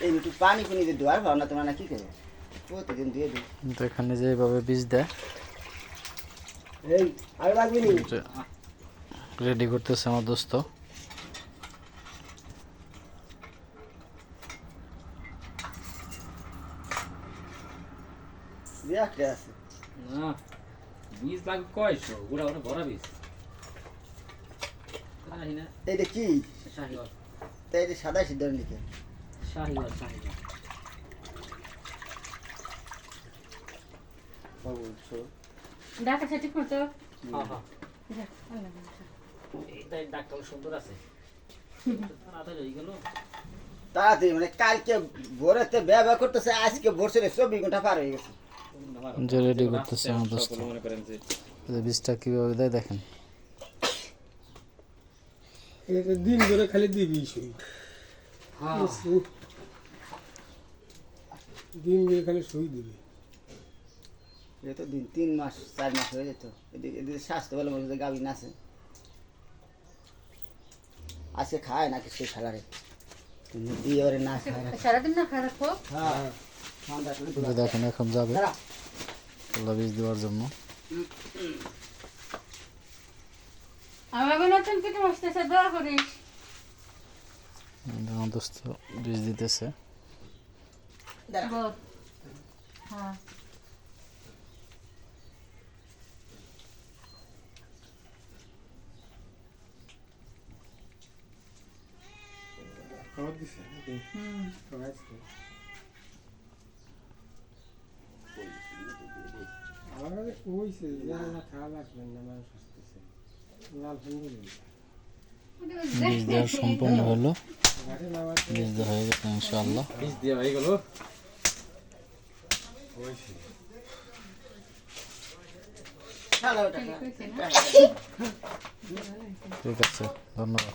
এই একটু পানি পুনি দিয়ে দেওয়ার ভাবনা তোমরা না কি করো প্রতিদিন দিয়ে দিই তো এখানে যে এইভাবে বীজ দেয় এই আর লাগবে নি রেডি করতেছে আমার দোস্ত। একটা আছে না বীজ লাগবে কয়শো ওরা ওরা ভরা বীজ জানি না এইটা কি শাহিওয়াল তাই এটা সাদা সিদ্ধ লিখে শাহিওয়াল শাহিওয়াল বলছো ডাটা সেটি করতো হ্যাঁ হ্যাঁ এই ডাক্তার সুন্দর আছে তাড়াতাড়ি হয়ে গেল তাড়াতাড়ি মানে কালকে ভোরেতে ব্যবহার করতেছে আজকে ভোরছে 24 ঘন্টা পার হয়ে গেছে যে রেডি করতেছে আমার দোস্ত। মনে করেন যে এই বীজটা কিভাবে দেয় দেখেন। এটা দিন ধরে খালি দিবি শুই হ্যাঁ দিন ধরে খালি শুই দিবি এটা তো 3 মাস 4 মাস হয়ে যেত এদিকে এদিকে স্বাস্থ্য ভালো মতো গাবি না আছে আজকে খায় না কিছু খালারে দিয়ে ওরে না খায় না সারাদিন না খারাপ হোক হ্যাঁ ঠান্ডা করে যে দেখেন এখন যাবে কলা বীজ দেওয়ার জন্য। আমাকে নতুন কিছু আসতেছে দোয়া করিস আমার দোস্ত বীজ দিতেছে। বল হ্যাঁ খাবার দিছে নাকি খাওয়াইছে আমার কাছে কইছে যে না খাওয়া লাগবে না মানুষ আসতেছে আলহামদুলিল্লাহ বীজ দেওয়া সম্পূর্ণ হলো, ঘাটে নামাজ বীজ দেওয়া হয়ে গেছে ইনশাআল্লাহ। বীজ দিয়ে হয়ে গেল কইছে ভালো ওটা কইছে না ঠিক আছে, ধন্যবাদ।